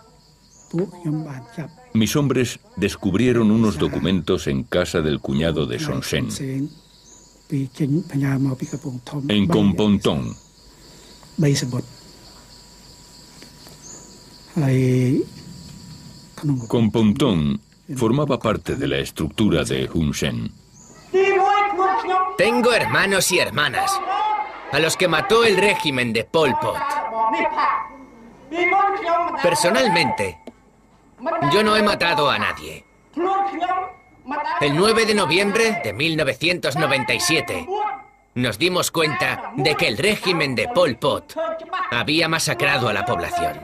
mis hombres descubrieron unos documentos en casa del cuñado de Son Sen, en Kompong-Tong. Kompong-Tong formaba parte de la estructura de Hun Sen. Tengo hermanos y hermanas, a los que mató el régimen de Pol Pot. Personalmente, yo no he matado a nadie. El 9 de noviembre de 1997, nos dimos cuenta de que el régimen de Pol Pot había masacrado a la población.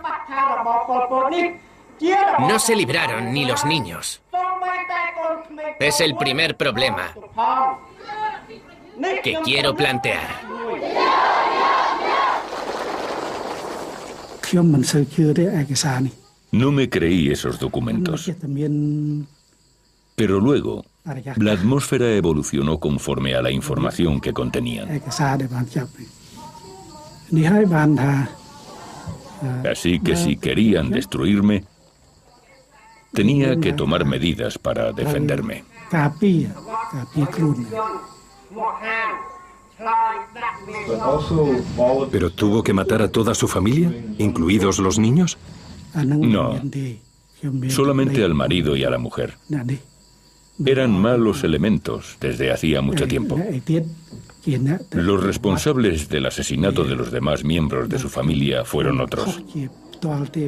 No se libraron ni los niños. Es el primer problema que quiero plantear. No me creí esos documentos. Pero luego, la atmósfera evolucionó conforme a la información que contenían. Así que si querían destruirme, tenía que tomar medidas para defenderme. ¿Pero tuvo que matar a toda su familia, incluidos los niños? No, solamente al marido y a la mujer. Eran malos elementos desde hacía mucho tiempo. Los responsables del asesinato de los demás miembros de su familia fueron otros.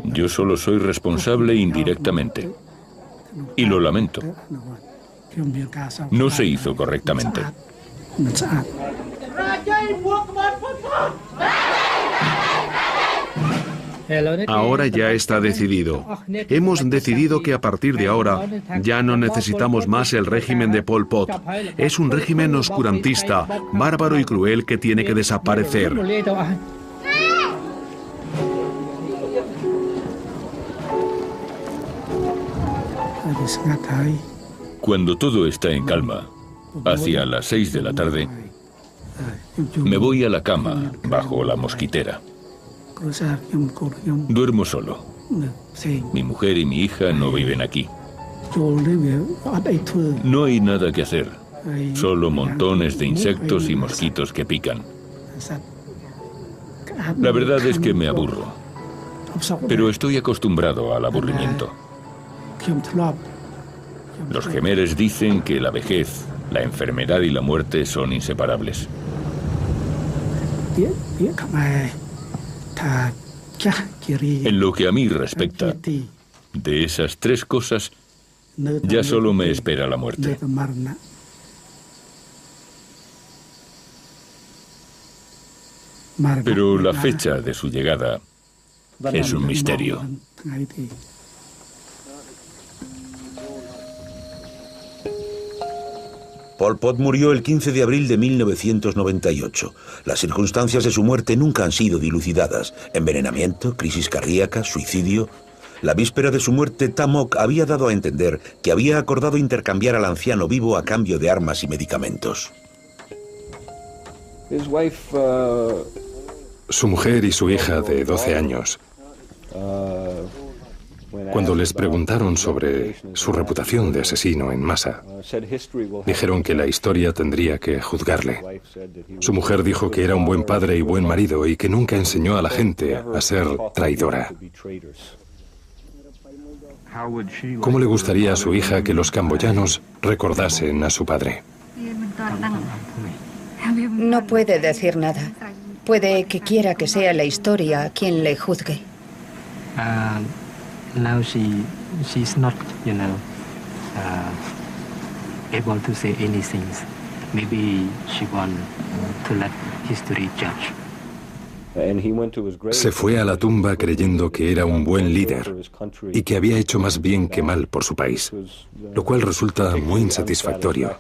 Yo solo soy responsable indirectamente. Y lo lamento. No se hizo correctamente. Ahora ya está decidido. Hemos decidido que a partir de ahora ya no necesitamos más el régimen de Pol Pot. Es un régimen oscurantista, bárbaro y cruel que tiene que desaparecer. Cuando todo está en calma, hacia las 6 de la tarde, me voy a la cama bajo la mosquitera. Duermo solo. Mi mujer y mi hija no viven aquí. No hay nada que hacer, solo montones de insectos y mosquitos que pican. La verdad es que me aburro, pero estoy acostumbrado al aburrimiento. Los Khmeres dicen que la vejez, la enfermedad y la muerte son inseparables. En lo que a mí respecta, de esas tres cosas, ya solo me espera la muerte. Pero la fecha de su llegada es un misterio. Pol Pot murió el 15 de abril de 1998. Las circunstancias de su muerte nunca han sido dilucidadas. Envenenamiento, crisis cardíaca, suicidio. La víspera de su muerte, Tha Mok había dado a entender que había acordado intercambiar al anciano vivo a cambio de armas y medicamentos. Su mujer y su hija de 12 años, cuando les preguntaron sobre su reputación de asesino en masa, dijeron que la historia tendría que juzgarle. Su mujer dijo que era un buen padre y buen marido y que nunca enseñó a la gente a ser traidora. ¿Cómo le gustaría a su hija que los camboyanos recordasen a su padre? No puede decir nada. Puede que quiera que sea la historia quien le juzgue. Now she's not, able to say anything. Maybe she want to let history judge. Se fue a la tumba creyendo que era un buen líder y que había hecho más bien que mal por su país, lo cual resulta muy insatisfactorio.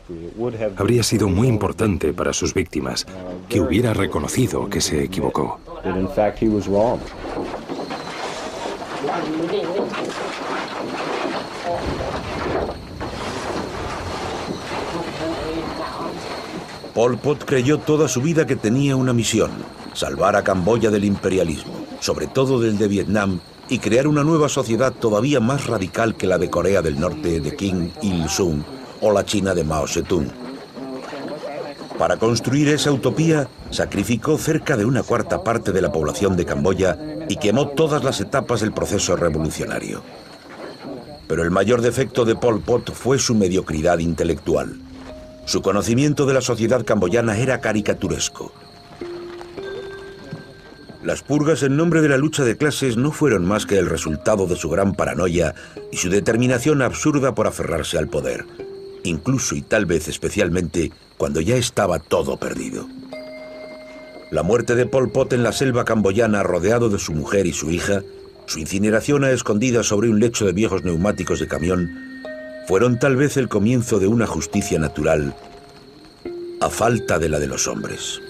Habría sido muy importante para sus víctimas que hubiera reconocido que se equivocó. Pol Pot creyó toda su vida que tenía una misión: salvar a Camboya del imperialismo, sobre todo del de Vietnam, y crear una nueva sociedad todavía más radical que la de Corea del Norte de Kim Il-sung o la China de Mao Zedong. Para construir esa utopía, sacrificó cerca de 1/4 parte de la población de Camboya y quemó todas las etapas del proceso revolucionario. Pero el mayor defecto de Pol Pot fue su mediocridad intelectual. Su conocimiento de la sociedad camboyana era caricaturesco. Las purgas en nombre de la lucha de clases no fueron más que el resultado de su gran paranoia y su determinación absurda por aferrarse al poder, incluso y tal vez especialmente cuando ya estaba todo perdido. La muerte de Pol Pot en la selva camboyana, rodeado de su mujer y su hija, su incineración a escondidas sobre un lecho de viejos neumáticos de camión, fueron tal vez el comienzo de una justicia natural a falta de la de los hombres.